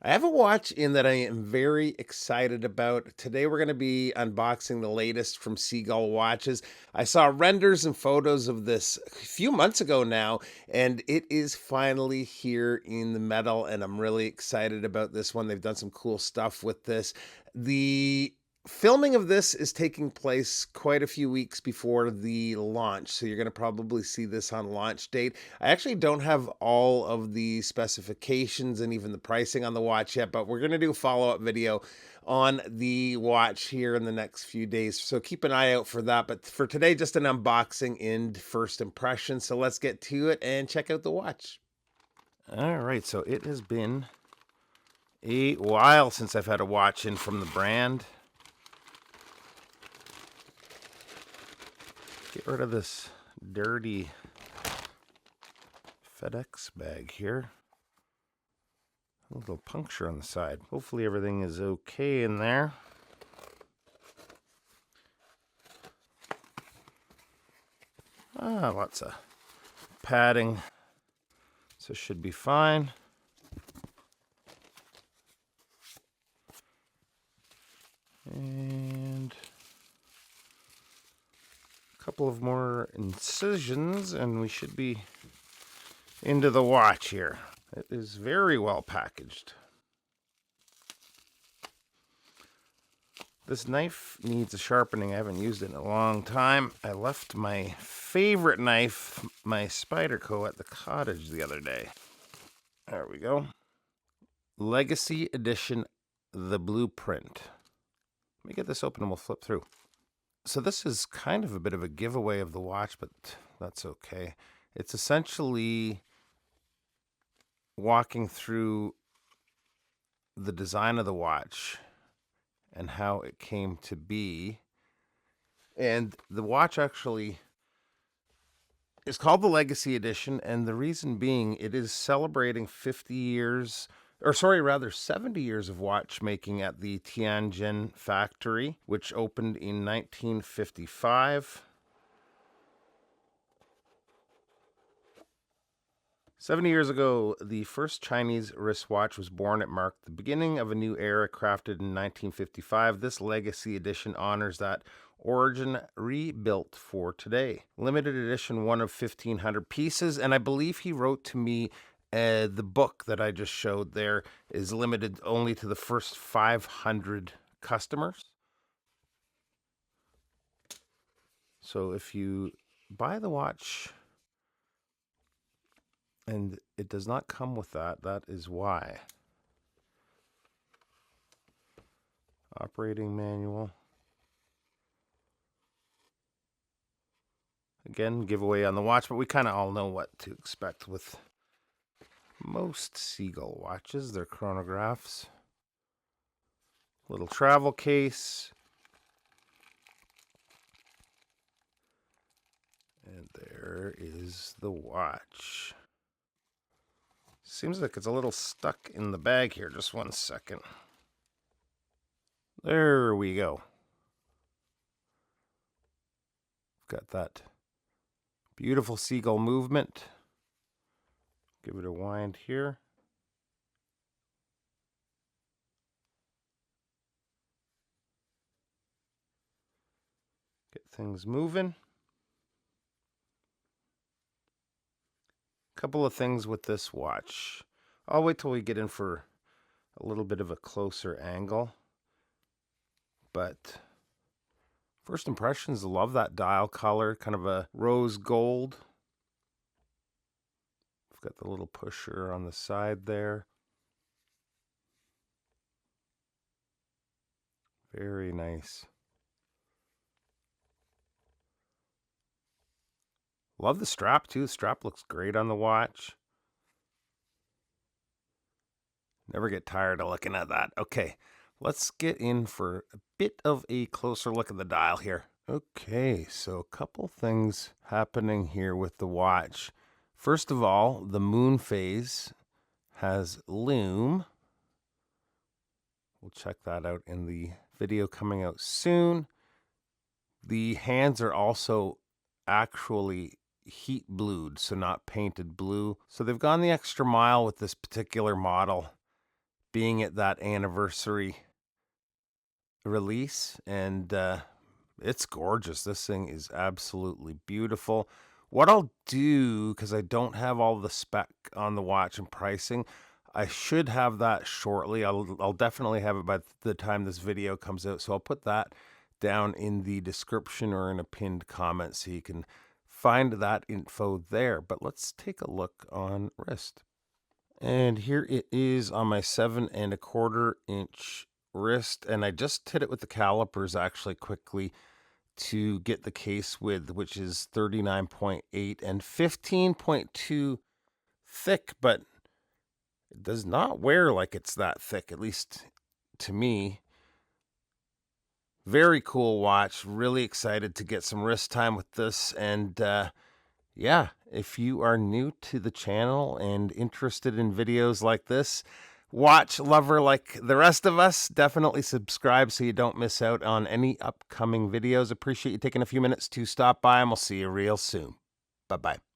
I have a watch in that I am very excited about. Today, we're going to be unboxing the latest from Seagull watches. I saw renders and photos of this a few months ago now, and it is finally here in the metal. And I'm really excited about this one. They've done some cool stuff with this. The filming of this is taking place quite a few weeks before the launch, so you're going to probably see this on launch date. I actually don't have all of the specifications and even the pricing on the watch yet, but we're going to do a follow-up video on the watch here in the next few days. So keep an eye out for that. But for today, just an unboxing and first impression. So let's get to it and check out the watch. All right, so it has been a while since I've had a watch in from the brand. Get rid of this dirty FedEx bag here. A little puncture on the side. Hopefully everything is okay in there. Lots of padding. So should be fine. And a couple of more incisions and we should be into the watch here. It is very well packaged. This knife needs a sharpening. I haven't used it in a long time. I left my favorite knife, my Spyderco, at the cottage the other day. There we go. Legacy Edition, the Blueprint. Let me get this open and we'll flip through. So this is kind of a bit of a giveaway of the watch, but that's okay. It's essentially walking through the design of the watch and how it came to be. And the watch actually is called the Legacy Edition, and the reason being it is celebrating 50 years, or sorry, rather 70 years of watchmaking at the Tianjin factory, which opened in 1955. 70 years ago, the first Chinese wristwatch was born. It marked the beginning of a new era crafted in 1955. This Legacy Edition honors that origin, rebuilt for today. Limited edition, one of 1,500 pieces. And I believe he wrote to me the book that I just showed there is limited only to the first 500 customers. So if you buy the watch and it does not come with that, that is why. Operating manual. Again, giveaway on the watch, but we kind of all know what to expect with most Seagull watches. They're chronographs. Little travel case. And there is the watch. Seems like it's a little stuck in the bag here. Just one second. There we go. Got that beautiful Seagull movement. Give it a wind here. Get things moving. Couple of things with this watch. I'll wait till we get in for a little bit of a closer angle. But first impressions, love that dial color, kind of a rose gold. We've got the little pusher on the side there. Very nice. Love the strap too. The strap looks great on the watch. Never get tired of looking at that. Okay, let's get in for a bit of a closer look at the dial here. Okay, so a couple things happening here with the watch. First of all, the moon phase has lume. We'll check that out in the video coming out soon. The hands are also actually heat blued, so not painted blue. So they've gone the extra mile with this particular model. being at that anniversary release, and it's gorgeous. This thing is absolutely beautiful. What I'll do, because I don't have all the spec on the watch and pricing, I should have that shortly. I'll definitely have it by the time this video comes out. So I'll put that down in the description or in a pinned comment so you can find that info there. But let's take a look on wrist. And here it is on my 7¼ inch wrist. And I just hit it with the calipers actually quickly to get the case width, which is 39.8 and 15.2 thick, but it does not wear like it's that thick, at least to me. Very cool watch. Really excited to get some wrist time with this. And yeah, if you are new to the channel and interested in videos like this, watch lover like the rest of us, definitely subscribe so you don't miss out on any upcoming videos. Appreciate you taking a few minutes to stop by, and we'll see you real soon. Bye-bye.